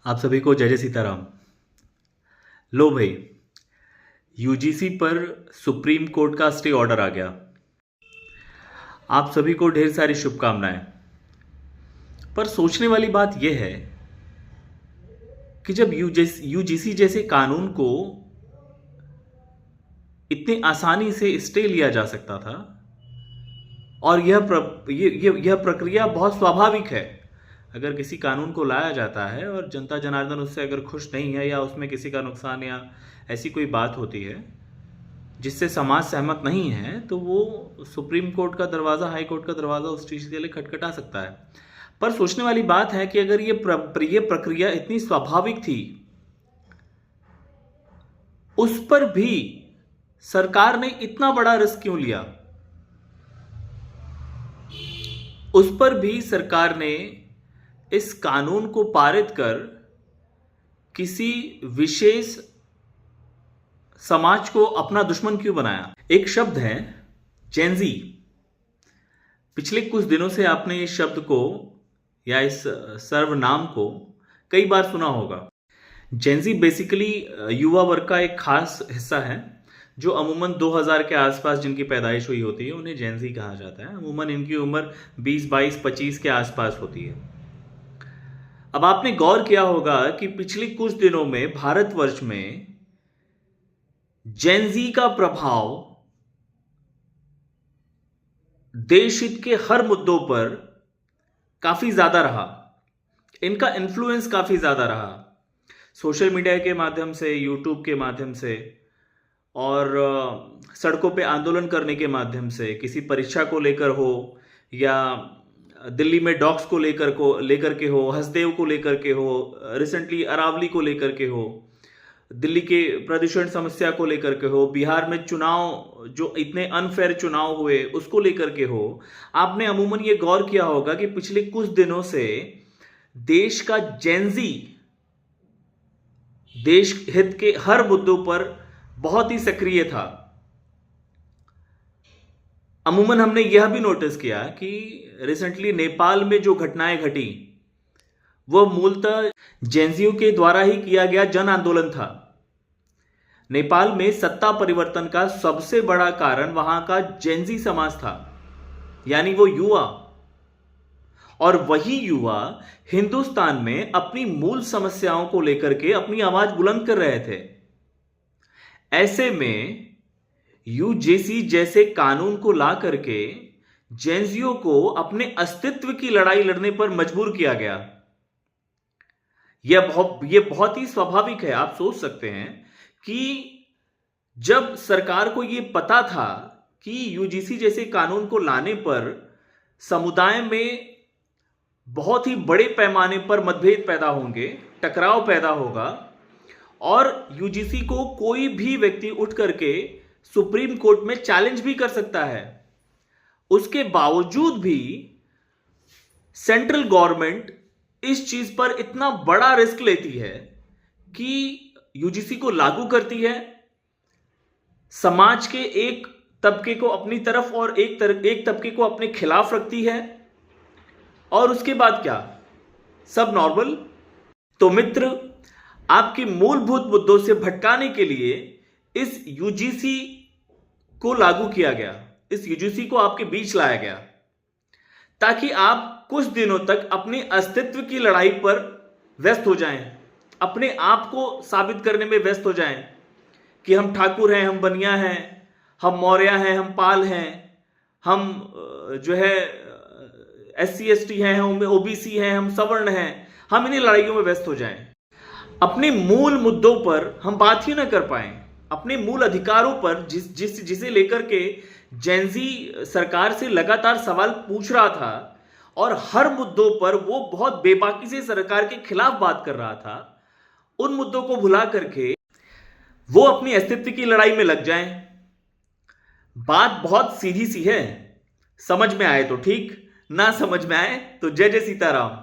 आप सभी को जय जय सीताराम। लो भाई, यूजीसी पर सुप्रीम कोर्ट का स्टे ऑर्डर आ गया। आप सभी को ढेर सारी शुभकामनाएं। पर सोचने वाली बात यह है कि जब यूजीसी जैसे कानून को इतनी आसानी से स्टे लिया जा सकता था और यह प्रक्रिया बहुत स्वाभाविक है। अगर किसी कानून को लाया जाता है और जनता जनार्दन उससे अगर खुश नहीं है या उसमें किसी का नुकसान या ऐसी कोई बात होती है जिससे समाज सहमत नहीं है, तो वो सुप्रीम कोर्ट का दरवाज़ा, हाई कोर्ट का दरवाज़ा उस चीज़ के लिए खटखटा सकता है। पर सोचने वाली बात है कि अगर ये प्रक्रिया इतनी स्वाभाविक थी, उस पर भी सरकार ने इतना बड़ा रिस्क क्यों लिया? उस पर भी सरकार ने इस कानून को पारित कर किसी विशेष समाज को अपना दुश्मन क्यों बनाया? एक शब्द है जेनजी। पिछले कुछ दिनों से आपने इस शब्द को या इस सर्वनाम को कई बार सुना होगा। जेनजी बेसिकली युवा वर्ग का एक खास हिस्सा है जो अमूमन 2000 के आसपास जिनकी पैदाइश हुई होती है उन्हें जेनजी कहा जाता है। अमूमन इनकी उम्र 20, 22, 25 के आसपास होती है। अब आपने गौर किया होगा कि पिछले कुछ दिनों में भारतवर्ष में जेनजी का प्रभाव देश हित के हर मुद्दों पर काफी ज्यादा रहा। इनका इन्फ्लुएंस काफी ज्यादा रहा, सोशल मीडिया के माध्यम से, यूट्यूब के माध्यम से और सड़कों पे आंदोलन करने के माध्यम से। किसी परीक्षा को लेकर हो या दिल्ली में डॉग्स को लेकर के हो, हसदेव को लेकर के हो, रिसेंटली अरावली को लेकर के हो, दिल्ली के प्रदूषण समस्या को लेकर के हो, बिहार में चुनाव जो इतने अनफेयर चुनाव हुए उसको लेकर के हो, आपने अमूमन ये गौर किया होगा कि पिछले कुछ दिनों से देश का जेनजी देश हित के हर मुद्दों पर बहुत ही सक्रिय था। अमूमन हमने यह भी नोटिस किया कि रिसेंटली नेपाल में जो घटनाएं घटी वह मूलतः जेनजीओ के द्वारा ही किया गया जन आंदोलन था। नेपाल में सत्ता परिवर्तन का सबसे बड़ा कारण वहां का जेनजी समाज था, यानी वो युवा। और वही युवा हिंदुस्तान में अपनी मूल समस्याओं को लेकर के अपनी आवाज बुलंद कर रहे थे। ऐसे में यूजीसी जैसे कानून को ला करके जेनजीओ को अपने अस्तित्व की लड़ाई लड़ने पर मजबूर किया गया। यह बहुत ही स्वाभाविक है। आप सोच सकते हैं कि जब सरकार को यह पता था कि यूजीसी जैसे कानून को लाने पर समुदाय में बहुत ही बड़े पैमाने पर मतभेद पैदा होंगे, टकराव पैदा होगा और यूजीसी को कोई भी व्यक्ति उठ करके सुप्रीम कोर्ट में चैलेंज भी कर सकता है, उसके बावजूद भी सेंट्रल गवर्नमेंट इस चीज पर इतना बड़ा रिस्क लेती है कि यूजीसी को लागू करती है, समाज के एक तबके को अपनी तरफ और एक तबके को अपने खिलाफ रखती है, और उसके बाद क्या, सब नॉर्मल। तो मित्र, आपके मूलभूत मुद्दों से भटकाने के लिए इस यूजीसी को लागू किया गया, इस यूजीसी को आपके बीच लाया गया ताकि आप कुछ दिनों तक अपने अस्तित्व की लड़ाई पर व्यस्त हो जाएं, अपने आप को साबित करने में व्यस्त हो जाएं कि हम ठाकुर हैं, हम बनिया हैं, हम मौर्य हैं, हम पाल हैं, हम जो है SC ST हैं, हम OBC हैं, हम सवर्ण हैं। हम इन्हीं लड़ाइयों में व्यस्त हो जाएं, अपने मूल मुद्दों पर हम बात ही ना कर पाएं, अपने मूल अधिकारों पर जिसे लेकर के जेनजी सरकार से लगातार सवाल पूछ रहा था और हर मुद्दों पर वो बहुत बेबाकी से सरकार के खिलाफ बात कर रहा था, उन मुद्दों को भुला करके वो अपनी अस्तित्व की लड़ाई में लग जाएं। बात बहुत सीधी सी है, समझ में आए तो ठीक, ना समझ में आए तो जय जय सीताराम।